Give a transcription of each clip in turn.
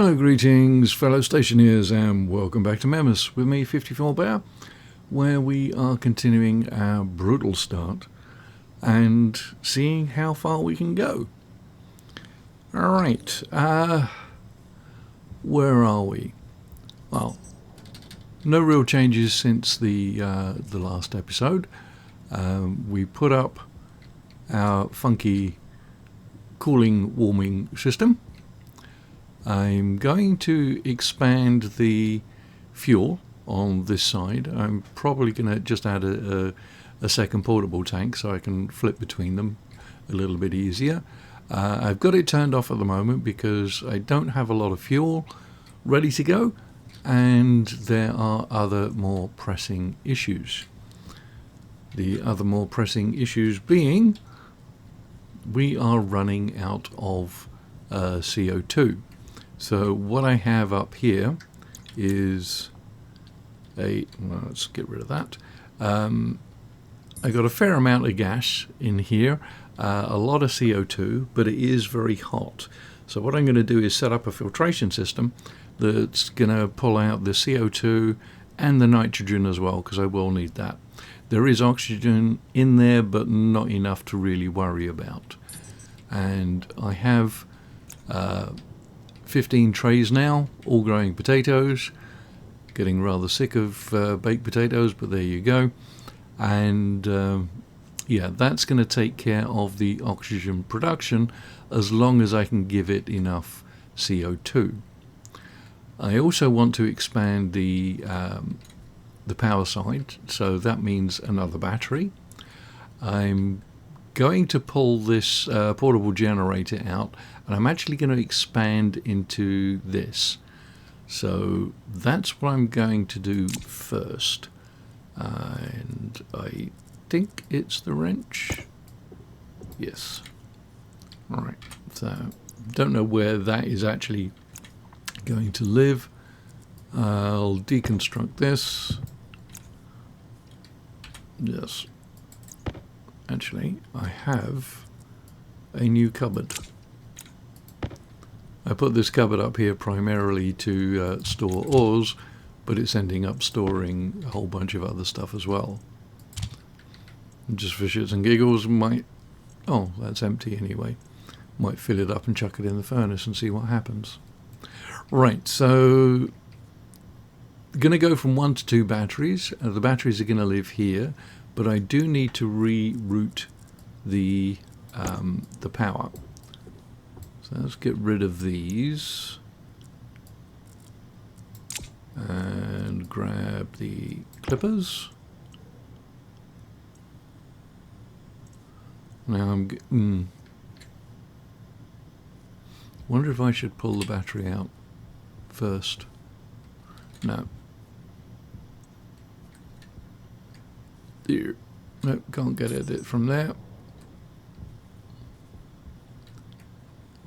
Hello, greetings, fellow stationeers, and welcome back to Mimas with me, 54 Bear, where we are continuing our brutal start and seeing how far we can go. Alright, where are we? Well, no real changes since the last episode. We put up our funky cooling warming system. I'm going to expand the fuel on this side. I'm probably going to just add a second portable tank so I can flip between them a little bit easier. I've got it turned off at the moment because I don't have a lot of fuel ready to go, and there are other more pressing issues. The other more pressing issues being we are running out of CO2. So what I have up here is let's get rid of that. I got a fair amount of gas in here, a lot of CO2, but it is very hot. So what I'm going to do is set up a filtration system that's going to pull out the CO2 and the nitrogen as well, because I will need that. There is oxygen in there, but not enough to really worry about. And I have 15 trays now, all growing potatoes. Getting rather sick of baked potatoes, but there you go. And yeah, that's going to take care of the oxygen production as long as I can give it enough CO2. I also want to expand the power side, so that means another battery. I'm going to pull this portable generator out, and I'm actually going to expand into this. So that's what I'm going to do first. And I think it's the wrench. Yes. Alright, so don't know where that is actually going to live. I'll deconstruct this. Yes. Actually, I have a new cupboard. I put this cupboard up here primarily to store ores, but it's ending up storing a whole bunch of other stuff as well. And just for shits and giggles, oh, that's empty anyway. Might fill it up and chuck it in the furnace and see what happens. Right, so going to go from 1 to 2 batteries. The batteries are going to live here, but I do need to reroute the power. So let's get rid of these and grab the clippers. Now wonder if I should pull the battery out first. No. There. Nope, can't get at it from there.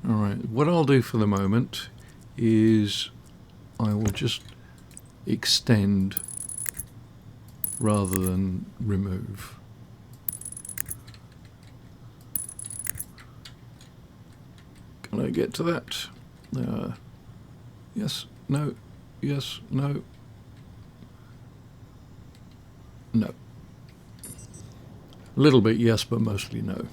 Alright, what I'll do for the moment is I will just extend rather than remove. Can I get to that? Yes, no, yes, no, no. A little bit yes, but mostly no.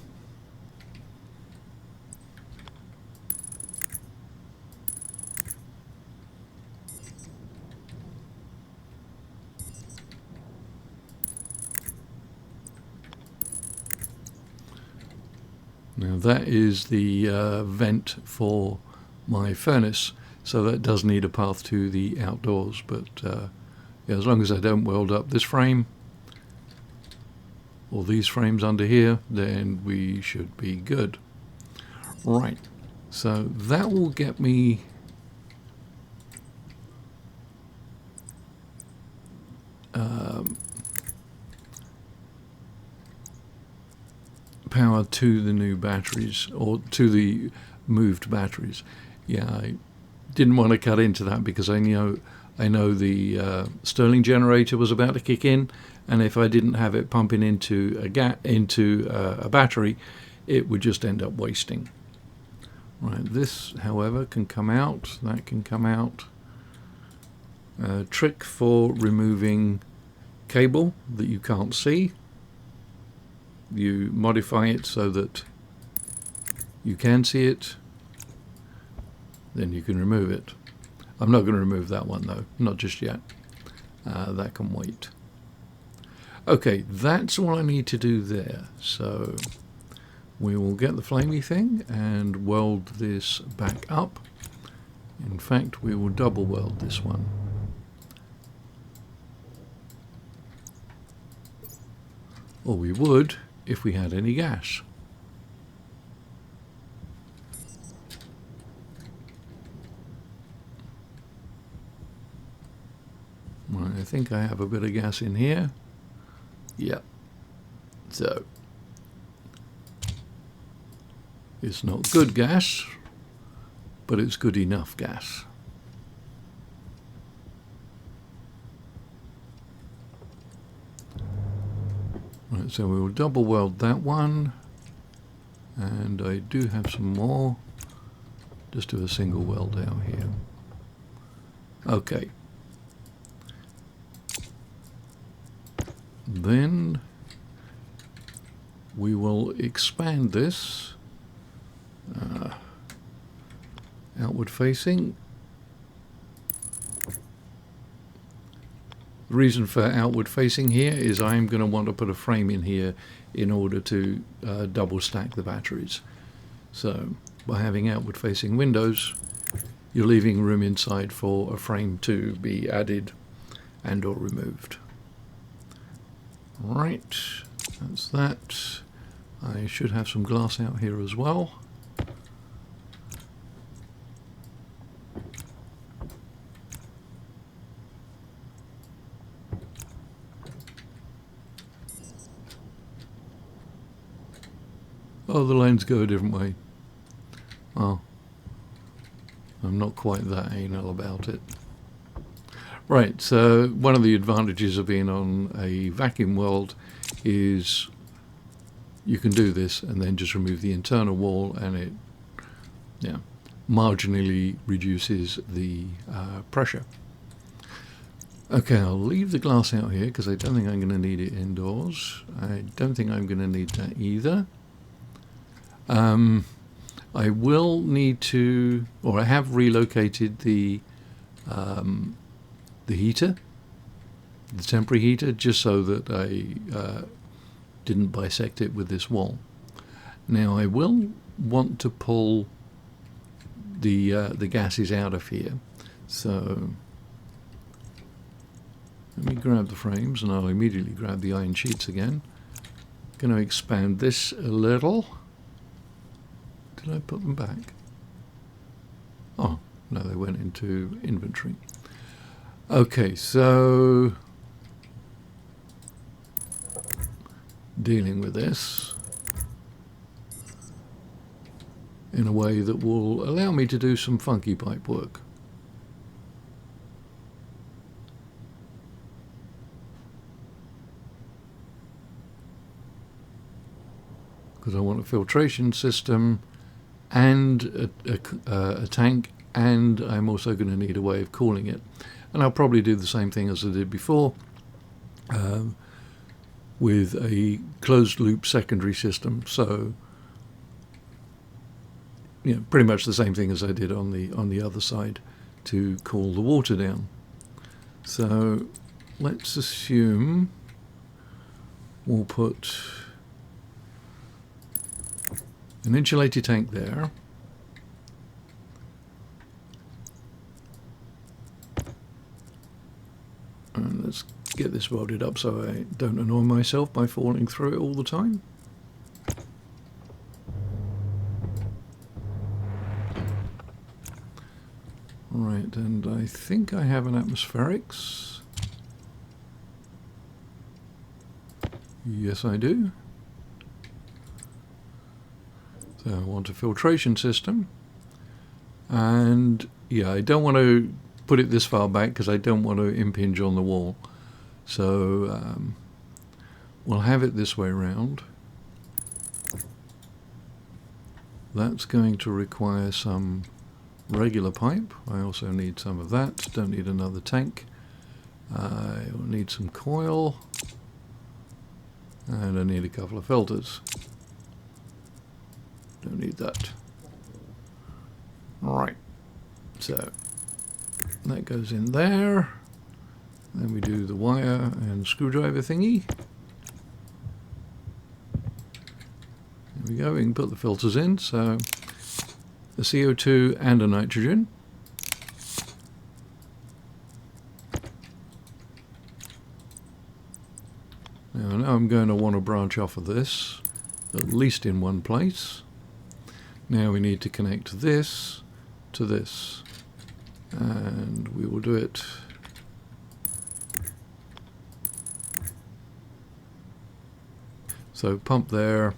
Now that is the vent for my furnace, so that does need a path to the outdoors, but yeah, as long as I don't weld up this frame or these frames under here, then we should be good. Right, so that will get me power to the new batteries, or to the moved batteries. Yeah, I didn't want to cut into that because I know the Stirling generator was about to kick in, and if I didn't have it pumping into a battery, it would just end up wasting. Right, this, however, can come out. That can come out. Trick for removing cable that you can't see. You modify it so that you can see it, then you can remove it. I'm not going to remove that one though, not just yet. That can wait. Okay, that's all I need to do there. So we will get the flamey thing and weld this back up. In fact, we will double weld this one. Or we would if we had any gas. Right, I think I have a bit of gas in here. Yep. So it's not good gas, but it's good enough gas. Right, so we will double weld that one, and I do have some more. Just do a single weld out here. Okay. Then we will expand this outward facing. The reason for outward facing here is I'm going to want to put a frame in here in order to double stack the batteries. So by having outward facing windows, you're leaving room inside for a frame to be added and or removed. Right, that's that. I should have some glass out here as well. Oh, the lanes go a different way. Oh, I'm not quite that anal about it. Right, so one of the advantages of being on a vacuum weld is you can do this and then just remove the internal wall, and it marginally reduces the pressure. Okay, I'll leave the glass out here because I don't think I'm going to need it indoors. I don't think I'm going to need that either. I will need to, or I have relocated the heater, the temporary heater, just so that I didn't bisect it with this wall. Now I will want to pull the gases out of here, so let me grab the frames and I'll immediately grab the iron sheets again. Going to expand this a little. Did I put them back? Oh, no, they went into inventory. Okay, so dealing with this in a way that will allow me to do some funky pipe work. Because I want a filtration system and a tank, and I'm also going to need a way of cooling it. And I'll probably do the same thing as I did before with a closed loop secondary system. So, you know, pretty much the same thing as I did on the other side to cool the water down. So let's assume we'll put an insulated tank there. And let's get this welded up so I don't annoy myself by falling through it all the time. Right, and I think I have an atmospherics. Yes, I do. So I want a filtration system, and yeah, I don't want to put it this far back because I don't want to impinge on the wall. So we'll have it this way around. That's going to require some regular pipe. I also need some of that. Don't need another tank. I will need some coil, and I need a couple of filters. Don't need that. Right, so that goes in there. Then we do the wire and screwdriver thingy. There we go, we can put the filters in, so a CO2 and a nitrogen. Now I'm going to want to branch off of this, at least in one place. Now we need to connect this to this, and we will do it so pump there,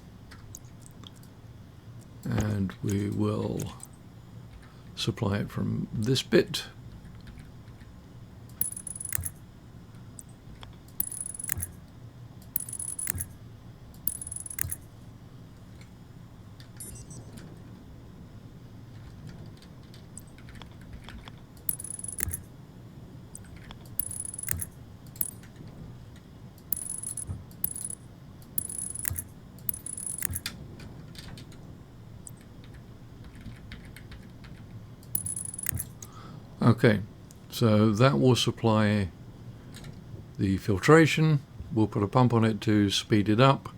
and we will supply it from this bit. Okay, so that will supply the filtration. We'll put a pump on it to speed it up,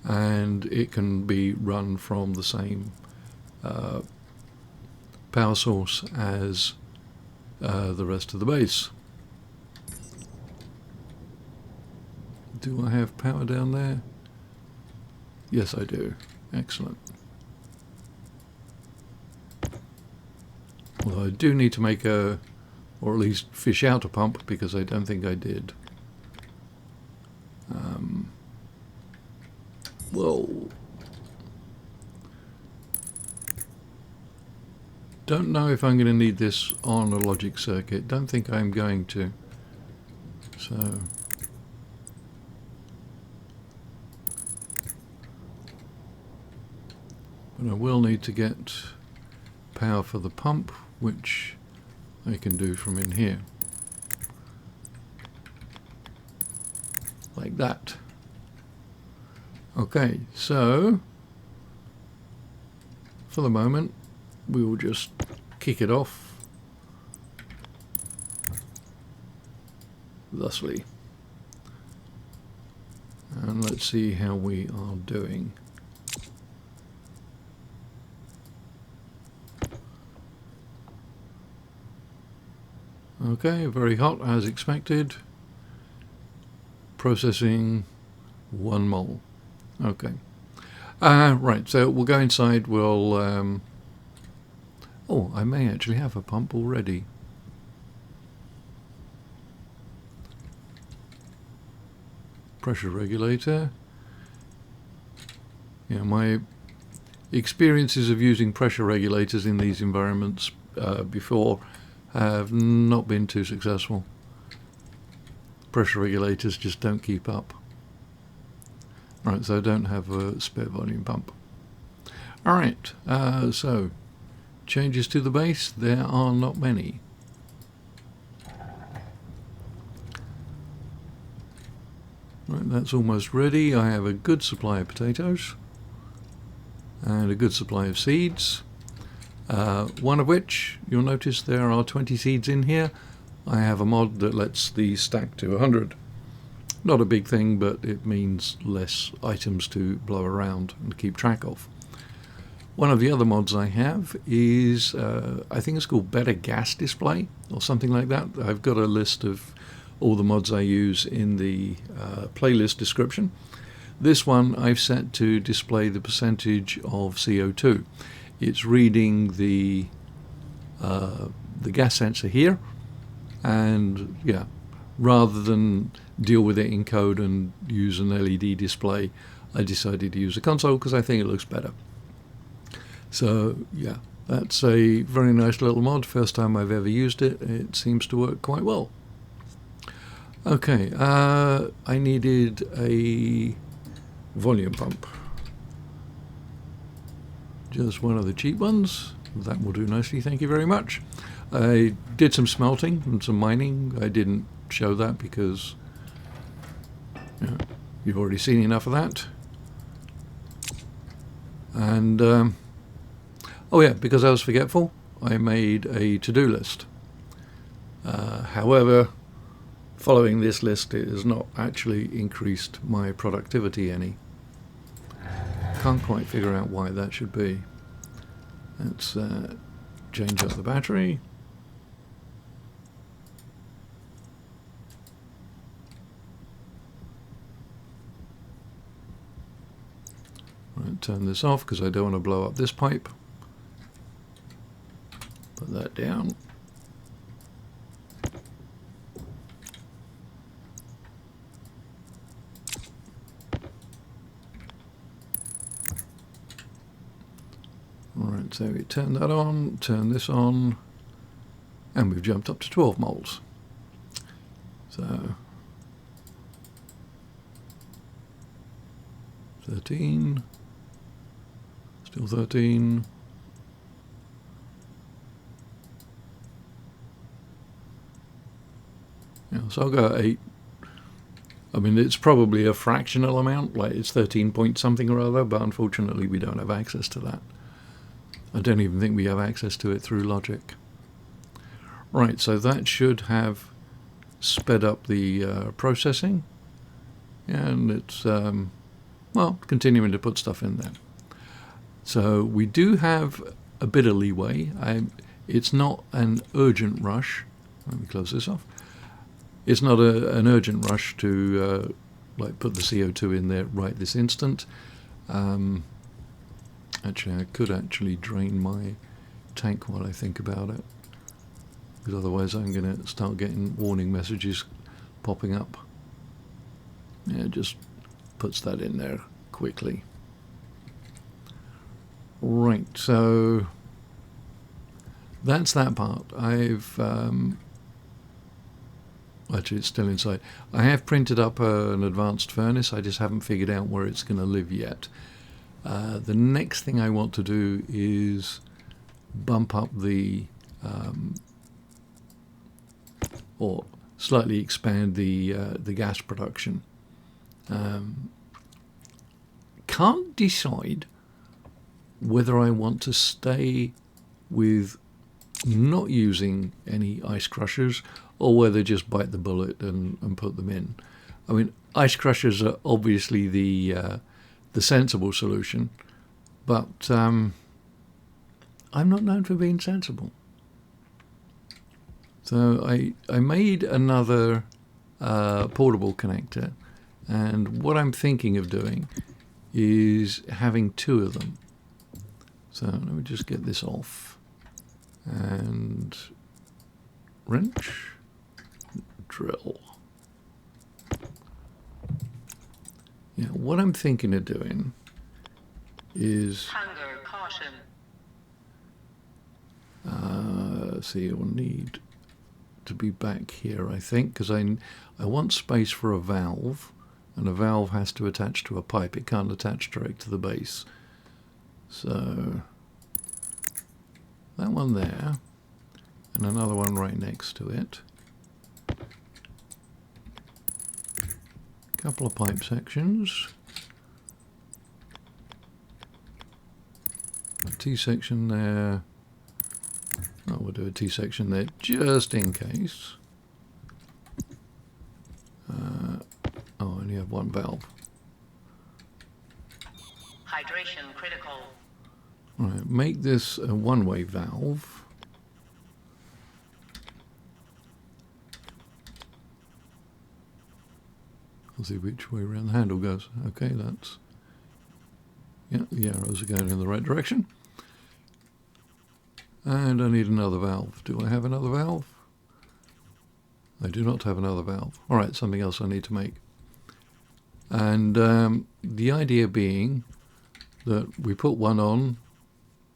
and it can be run from the same power source as the rest of the base. Do I have power down there? Yes, I do. Excellent. Although I do need to make a, or at least fish out a pump, because I don't think I did. Well, don't know if I'm going to need this on a logic circuit. Don't think I'm going to. So but I will need to get power for the pump, which I can do from in here, like that. Okay, so for the moment we will just kick it off thusly, and let's see how we are doing. Okay, very hot as expected. Processing 1 mole. Okay. Right, so we'll go inside. We'll oh, I may actually have a pump already. Pressure regulator. Yeah, my experiences of using pressure regulators in these environments before have not been too successful. Pressure regulators just don't keep up. Right, so I don't have a spare volume pump. Alright, so changes to the base, there are not many. Right, that's almost ready. I have a good supply of potatoes and a good supply of seeds. One of which, you'll notice there are 20 seeds in here. I have a mod that lets these stack to 100. Not a big thing, but it means less items to blow around and keep track of. One of the other mods I have is, I think it's called Better Gas Display, or something like that. I've got a list of all the mods I use in the playlist description. This one I've set to display the percentage of CO2. It's reading the gas sensor here, and yeah, rather than deal with it in code and use an LED display, I decided to use a console because I think it looks better. So yeah, that's a very nice little mod. First time I've ever used it. It seems to work quite well. Okay, I needed a volume pump. just one of the cheap ones. That will do nicely, thank you very much. I did some smelting and some mining. I didn't show that because you've already seen enough of that. And oh yeah, because I was forgetful, I made a to-do list. However, following this list, it has not actually increased my productivity any. Can't quite figure out why that should be. Let's change up the battery. Right, turn this off because I don't want to blow up this pipe. Put that down. Alright, so we turn that on, turn this on, and we've jumped up to 12 moles. So 13, still 13. Yeah, so I'll go 8. I mean, it's probably a fractional amount, like it's 13 point something or other, but unfortunately we don't have access to that. I don't even think we have access to it through logic. Right, so that should have sped up the processing, and it's well, continuing to put stuff in there. So we do have a bit of leeway. It's not an urgent rush. Let me close this off. It's not an urgent rush to like put the CO2 in there right this instant. Actually, I could actually drain my tank while I think about it, because otherwise I'm going to start getting warning messages popping up. Yeah, it just puts that in there quickly. Right, so that's that part. I've actually it's still inside. I have printed up an advanced furnace. I just haven't figured out where it's going to live yet. The next thing I want to do is bump up the or slightly expand the gas production. Can't decide whether I want to stay with not using any ice crushers or whether just bite the bullet and put them in. I mean, ice crushers are obviously the sensible solution, but I'm not known for being sensible. So I made another portable connector, and what I'm thinking of doing is having 2 of them. So let me just get this off, and wrench, drill. Yeah, what I'm thinking of doing is hunger caution. See, you'll need to be back here, I think, because I want space for a valve, and a valve has to attach to a pipe. It can't attach direct to the base. So that one there, and another one right next to it. Couple of pipe sections. A T-section there. Oh, we'll do a T-section there just in case. Oh, I only have one valve. Hydration critical. All right, make this a one-way valve. I'll see which way around the handle goes. Okay, that's... yeah, the arrows are going in the right direction. And I need another valve. Do I have another valve? I do not have another valve. All right, something else I need to make. And the idea being that we put one on,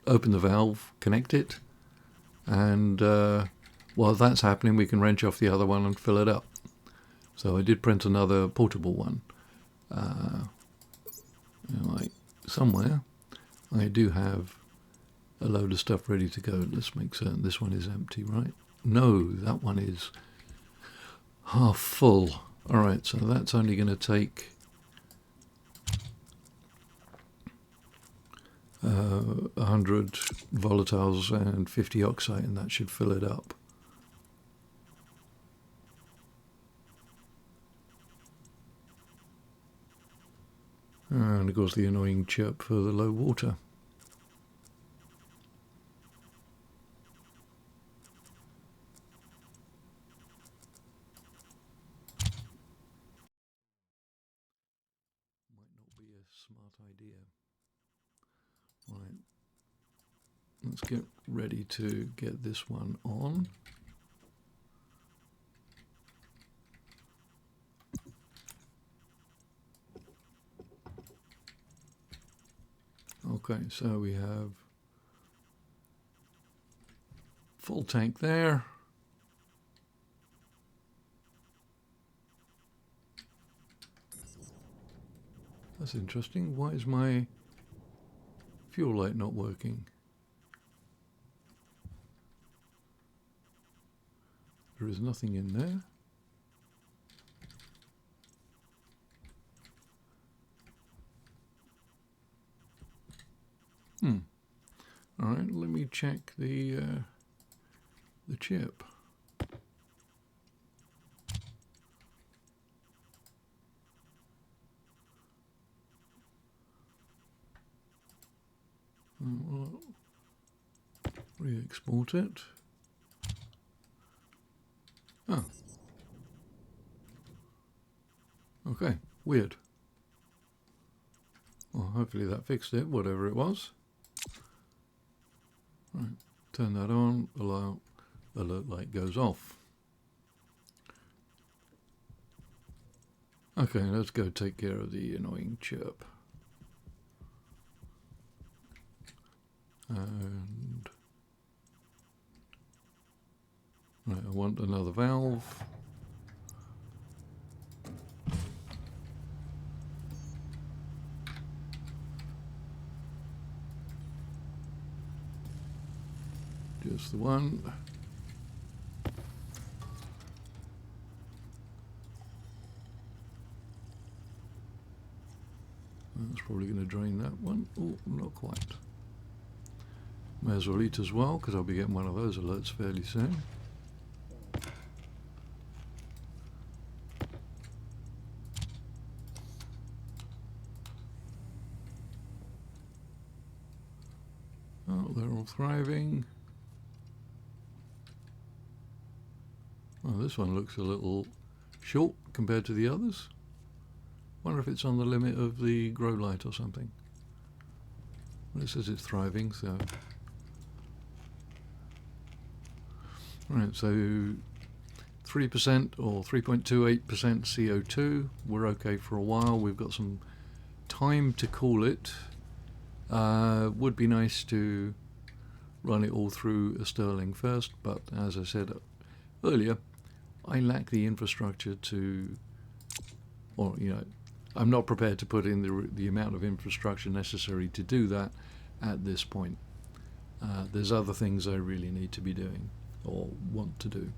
open the valve, connect it, and while that's happening, we can wrench off the other one and fill it up. So I did print another portable one. Like somewhere, I do have a load of stuff ready to go. Let's make certain this one is empty, right? No, that one is half full. Alright, so that's only going to take 100 volatiles and 50 oxide, and that should fill it up. And of course the annoying chirp for the low water. Might not be a smart idea. Right, let's get ready to get this one on. Okay, so we have full tank there. That's interesting. Why is my fuel light not working? There is nothing in there. All right, let me check the chip. Re-export it. Oh. Okay, weird. Well, hopefully that fixed it, whatever it was. Right, turn that on, alert light goes off. Okay, let's go take care of the annoying chirp. And right, I want another valve. Just the one. That's probably going to drain that one. Oh, not quite. May as well eat as well, because I'll be getting one of those alerts fairly soon. Oh, they're all thriving. Oh, this one looks a little short compared to the others. Wonder if it's on the limit of the grow light or something. Well, it says it's thriving, so... Right, so 3% or 3.28% CO2. We're okay for a while. We've got some time to cool it. Would be nice to run it all through a Stirling first, but as I said earlier, I lack the infrastructure to, or I'm not prepared to put in the amount of infrastructure necessary to do that at this point. There's other things I really need to be doing or want to do.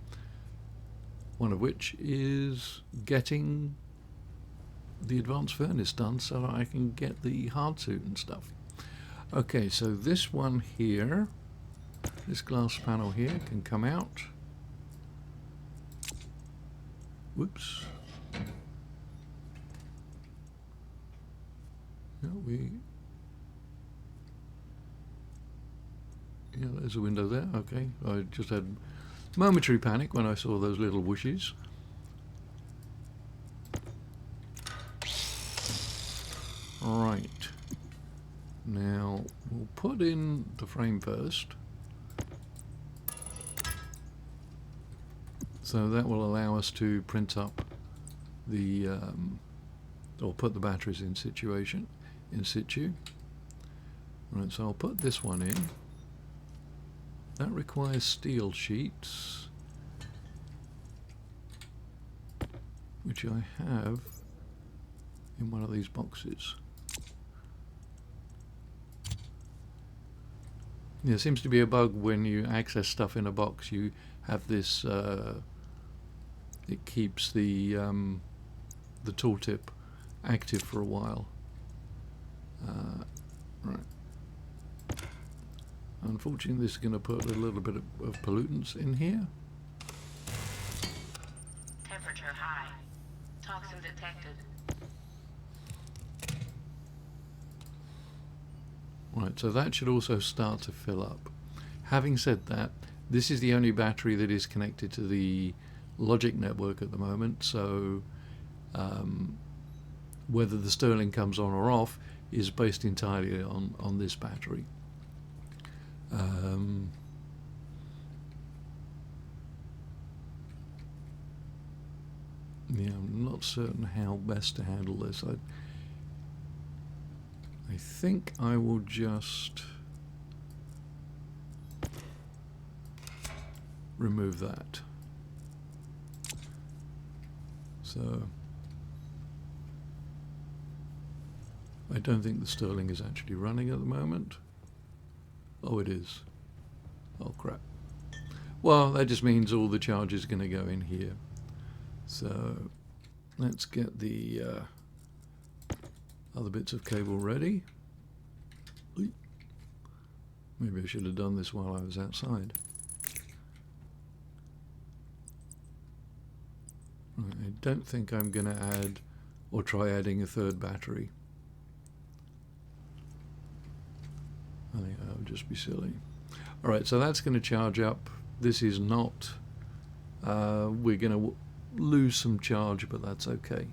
One of which is getting the advanced furnace done so that I can get the hard suit and stuff. Okay, so this one here, this glass panel here can come out. Whoops. Yeah, there's a window there. Okay, I just had momentary panic when I saw those little whooshes. Right. Now we'll put in the frame first. So that will allow us to print up the or put the batteries in situ. Right, so I'll put this one in. That requires steel sheets, which I have in one of these boxes. There seems to be a bug when you access stuff in a box. You have this. It keeps the tooltip active for a while. Right. Unfortunately, this is going to put a little bit of pollutants in here. Temperature high. Toxin detected. Right, so that should also start to fill up. Having said that, this is the only battery that is connected to the logic network at the moment, so whether the Stirling comes on or off is based entirely on this battery. Yeah, I'm not certain how best to handle this. I think I will just remove that. So I don't think the Stirling is actually running at the moment. Oh, it is. Oh, crap. Well, that just means all the charge is going to go in here. So let's get the other bits of cable ready. Maybe I should have done this while I was outside. Right, I don't think I'm going to add or try adding a third battery. I think that would just be silly. Alright, so that's going to charge up. This is not. We're going to lose some charge, but that's okay.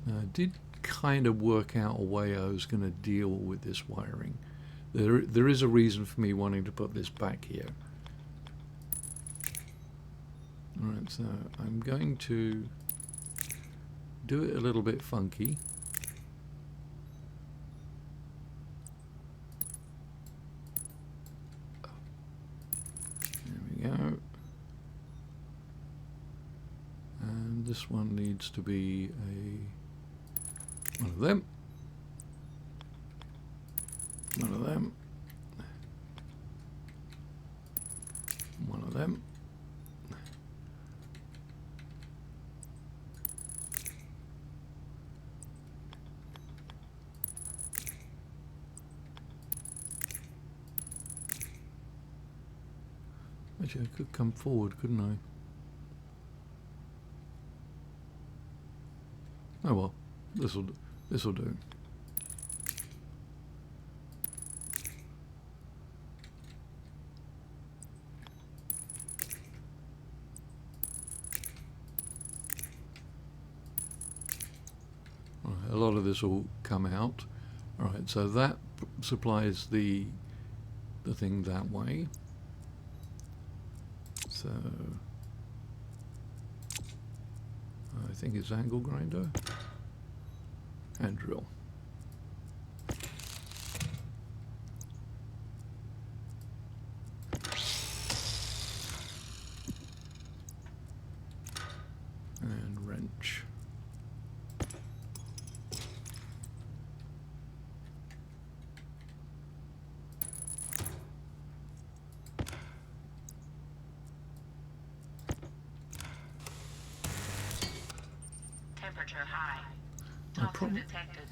I did kind of work out a way I was going to deal with this wiring. There is a reason for me wanting to put this back here. Alright, so I'm going to do it a little bit funky. There we go. And this one needs to be one of them. One of them. One of them. Actually, I could come forward, couldn't I? Oh well, this'll do. Right, a lot of this will come out. All right, so that supplies the thing that way. So I think it's angle grinder and drill. And wrench. Temperature high. Toxin detected.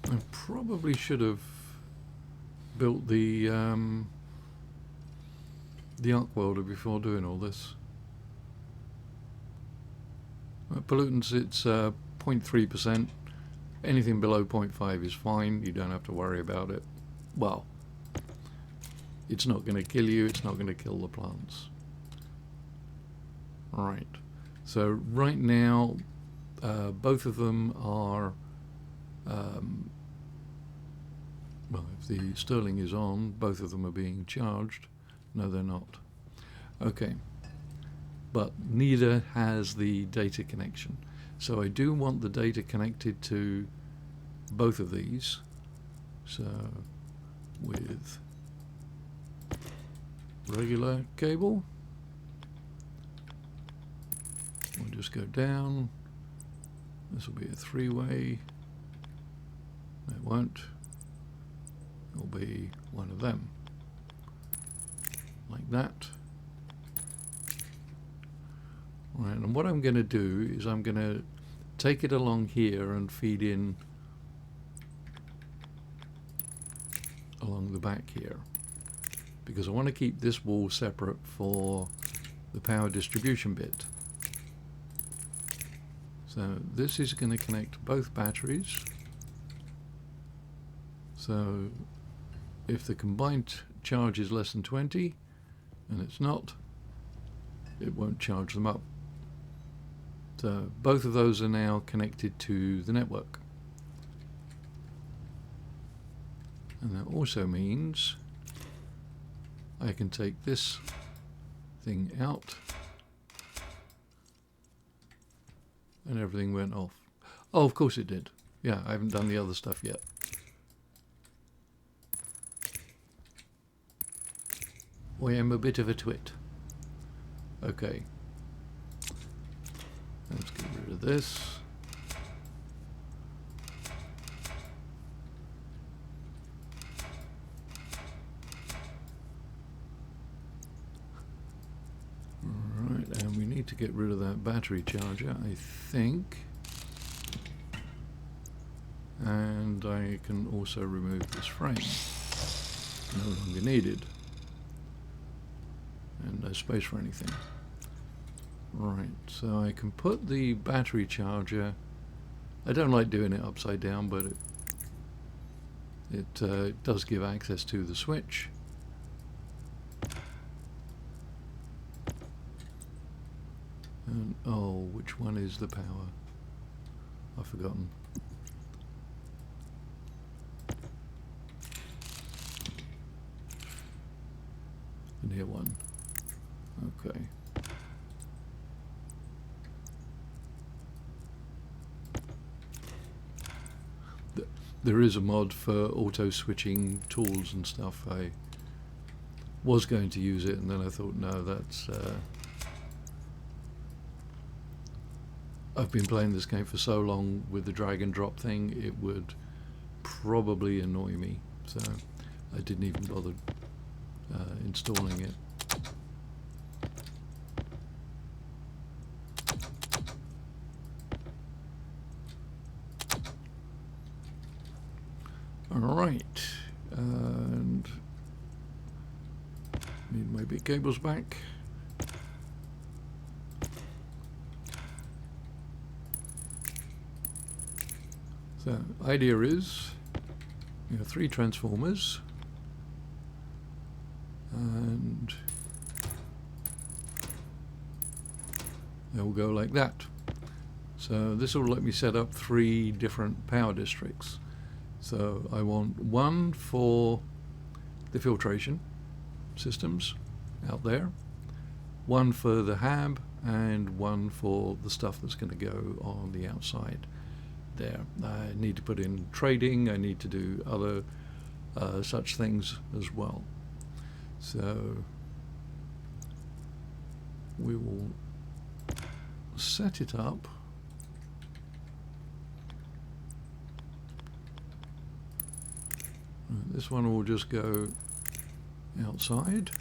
I probably should have built the arc welder before doing all this. Pollutants, it's 0.3%. Anything below 0.5 is fine. You don't have to worry about it. Well, it's not going to kill you. It's not going to kill the plants. Right. So right now, both of them are. Well, if the Stirling is on, both of them are being charged. No, they're not. Okay. But neither has the data connection. So I do want the data connected to both of these. So with regular cable, we'll just go down. This will be a three-way. It won't. It'll be one of them. Like that. Right, and what I'm going to do is I'm going to take it along here and feed in along the back here, because I want to keep this wall separate for the power distribution bit. So this is going to connect both batteries. So if the combined charge is less than 20, and it's not, it won't charge them up. So both of those are now connected to the network. And that also means I can take this thing out and everything went off. Oh, of course it did. Yeah, I haven't done the other stuff yet. I am a bit of a twit. Okay. Let's get rid of this. Alright, and we need to get rid of that battery charger, I think. And I can also remove this frame. No longer needed. And no space for anything. Right, so I can put the battery charger. I don't like doing it upside down, but it does give access to the switch. And oh, which one is the power? I've forgotten. The near one. Okay. There is a mod for auto switching tools and stuff. I was going to use it, and then I thought, no, that's I've been playing this game for so long with the drag and drop thing, it would probably annoy me, so I didn't even bother installing it. Alright, and need my big cables back. So, idea is, you have 3 transformers, and they will go like that. So this will let me set up 3 different power districts. So I want one for the filtration systems out there, one for the hab, and one for the stuff that's going to go on the outside there. I need to put in trading, I need to do other such things as well. So we will set it up. This one will just go outside.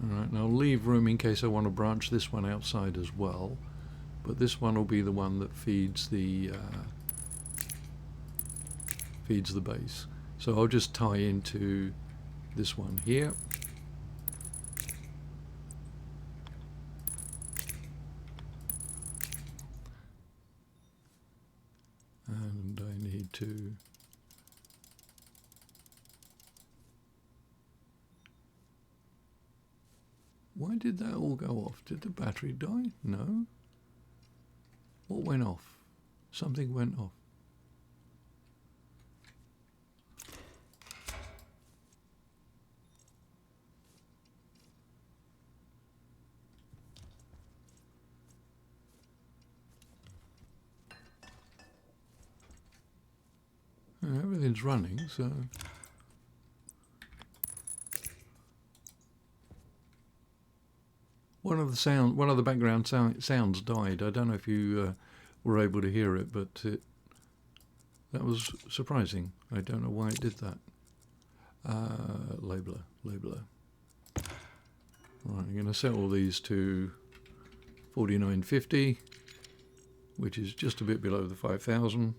Alright, and I'll leave room in case I want to branch this one outside as well. But this one will be the one that feeds the base. So I'll just tie into this one here. And I need to why did that all go off? Did the battery die? No. What went off? Something went off. Everything's running, so one of the background sounds died. I don't know if you were able to hear it, but that was surprising. I don't know why it did that. Labeler. Right, I'm going to set all these to 4950, which is just a bit below the 5000.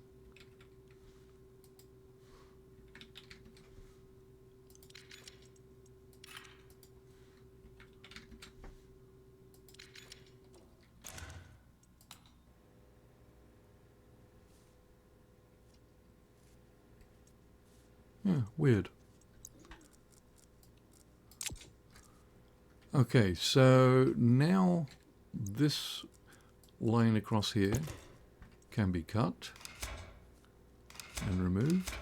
Yeah, weird. Okay, so now this line across here can be cut and removed.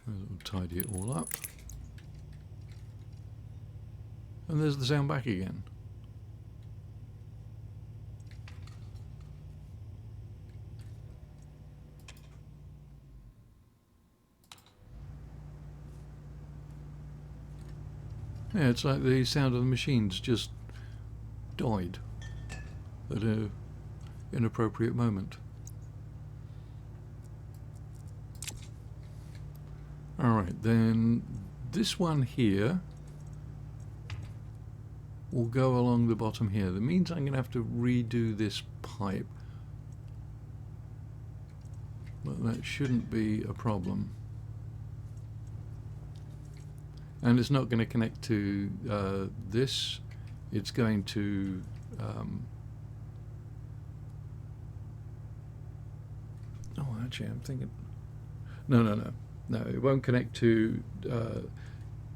We'll tidy it all up. And there's the sound back again. Yeah, it's like the sound of the machines just died at an inappropriate moment. Alright, then this one here will go along the bottom here. That means I'm going to have to redo this pipe. But that shouldn't be a problem. And it's not going to connect to this. It's going to oh, actually, I'm thinking. No. It won't connect to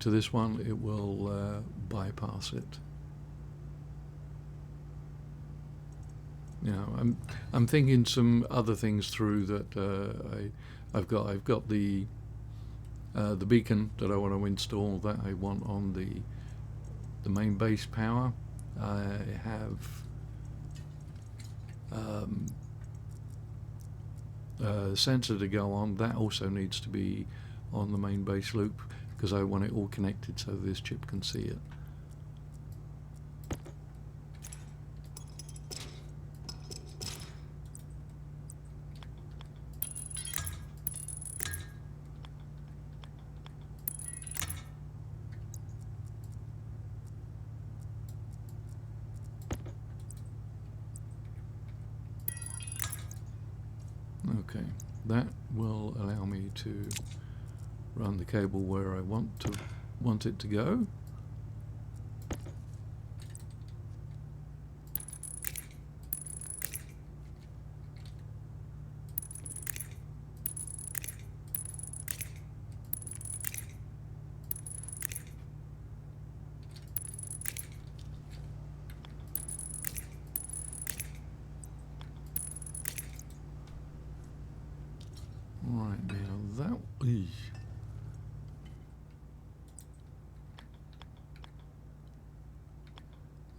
this one. It will bypass it. Now, I'm thinking some other things through that I've got the beacon that I want to install, that I want on the main base power. I have a sensor to go on. That also needs to be on the main base loop because I want it all connected so this chip can see it. Okay, that will allow me to run the cable where I want it to go. Right, now that...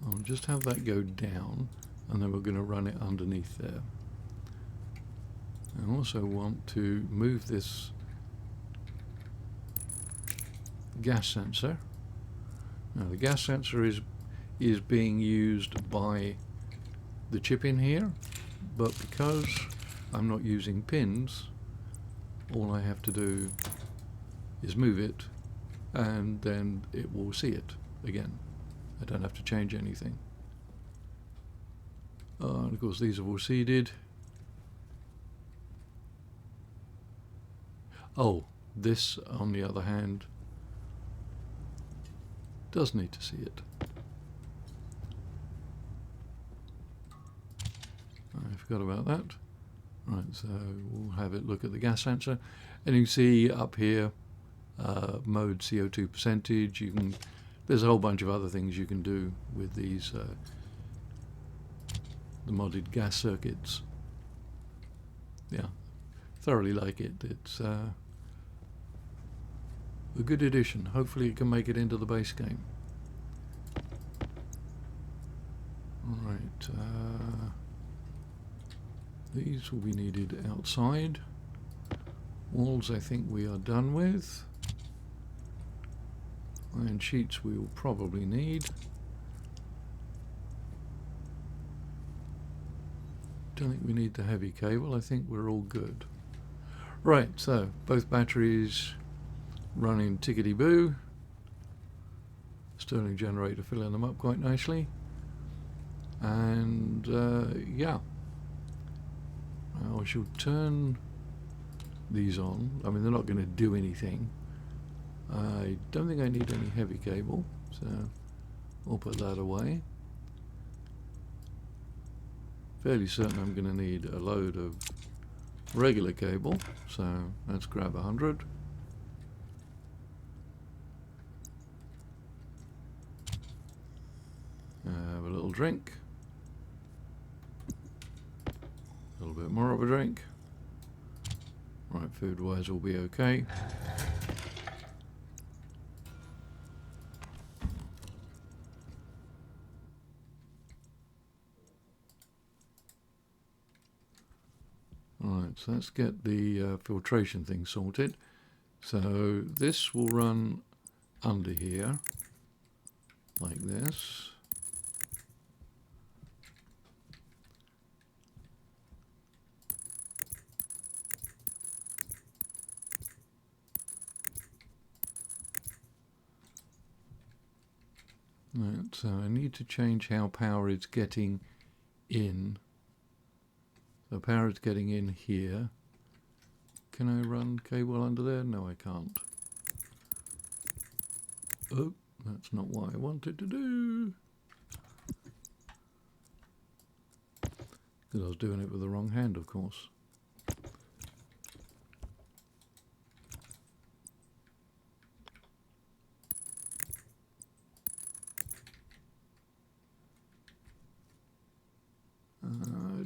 I'll just have that go down, and then we're going to run it underneath there. I also want to move this gas sensor. Now the gas sensor is being used by the chip in here, but because I'm not using pins, all I have to do is move it and then it will see it again. I don't have to change anything. And of course these are all seeded. Oh, this on the other hand does need to see it. I forgot about that. Right, so we'll have it look at the gas sensor, and you can see up here mode CO2 percentage. There's a whole bunch of other things you can do with these the modded gas circuits. Yeah, thoroughly like it. It's a good addition. Hopefully it can make it into the base game. Alright, these will be needed outside. Walls I think we are done with. Iron sheets we will probably need. Don't think we need the heavy cable. I think we're all good. Right, so both batteries running tickety-boo. Stirling generator filling them up quite nicely. And yeah, I shall turn these on. I mean, they're not going to do anything. I don't think I need any heavy cable, so we'll put that away. Fairly certain I'm going to need a load of regular cable, so let's grab 100. Have a little drink. A little bit more of a drink. Right, food-wise will be okay. Alright, so let's get the filtration thing sorted. So this will run under here, like this. Right, so I need to change how power is getting in. So power is getting in here. Can I run cable under there? No, I can't. Oh, that's not what I wanted to do. Because I was doing it with the wrong hand, of course.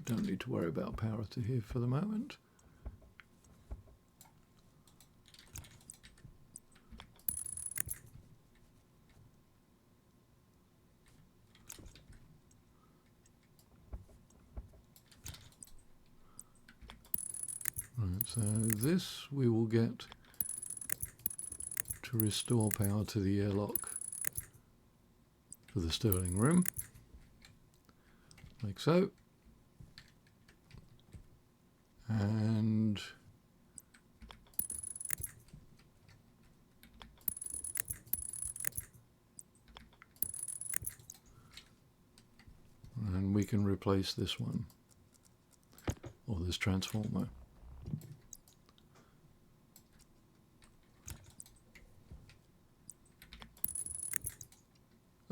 Don't need to worry about power to here for the moment. Right, so this we will get to restore power to the airlock for the Stirling room, like so. And we can replace this one, or this transformer.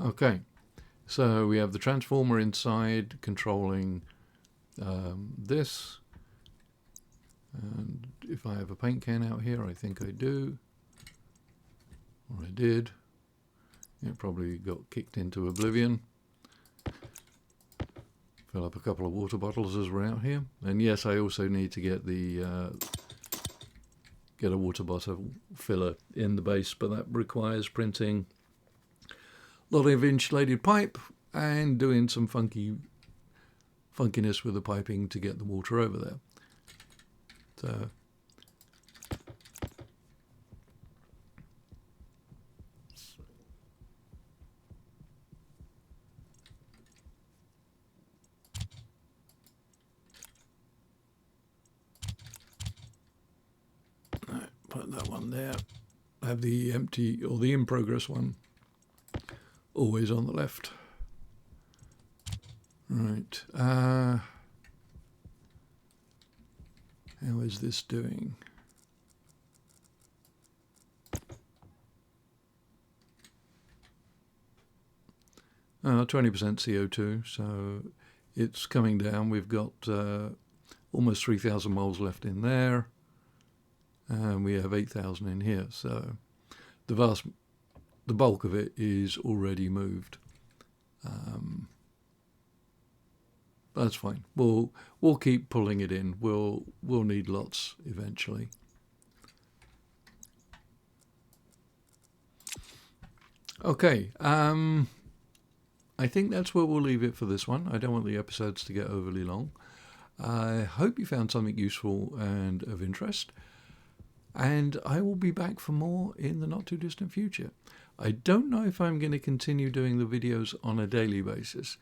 Okay, so we have the transformer inside controlling this. And if I have a paint can out here, I think I do, or I did. It probably got kicked into oblivion. Fill up a couple of water bottles as we're out here. And yes, I also need to get the get a water bottle filler in the base, but that requires printing a lot of insulated pipe and doing some funkiness with the piping to get the water over there. So put that one there. Have the empty or the in progress one always on the left. Right. How is this doing? 20% CO2, so it's coming down. We've got almost 3,000 moles left in there, and we have 8,000 in here. So the bulk of it is already moved. That's fine. We'll keep pulling it in. We'll need lots eventually. Okay. I think that's where we'll leave it for this one. I don't want the episodes to get overly long. I hope you found something useful and of interest. And I will be back for more in the not too distant future. I don't know if I'm going to continue doing the videos on a daily basis.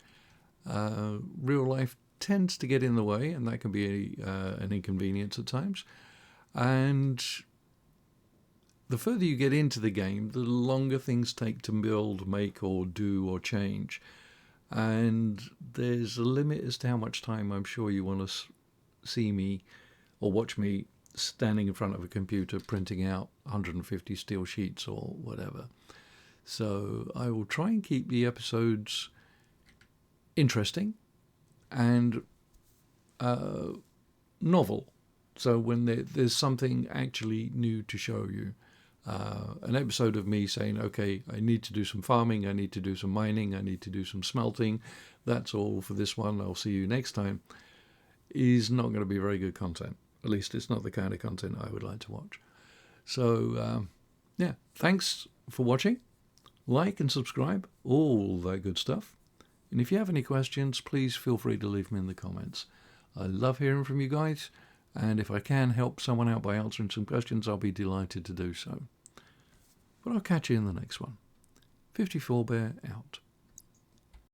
Real life tends to get in the way, and that can be an inconvenience at times. And the further you get into the game, the longer things take to build, make, or do, or change. And there's a limit as to how much time I'm sure you want to see me or watch me standing in front of a computer printing out 150 steel sheets or whatever. So I will try and keep the episodes interesting and novel. So when there's something actually new to show you, an episode of me saying, okay, I need to do some farming, I need to do some mining, I need to do some smelting, that's all for this one, I'll see you next time, is not going to be very good content. At least it's not the kind of content I would like to watch. So, yeah, thanks for watching. Like and subscribe, all that good stuff. And if you have any questions, please feel free to leave them in the comments. I love hearing from you guys, and if I can help someone out by answering some questions, I'll be delighted to do so. But I'll catch you in the next one. 54 Bear out.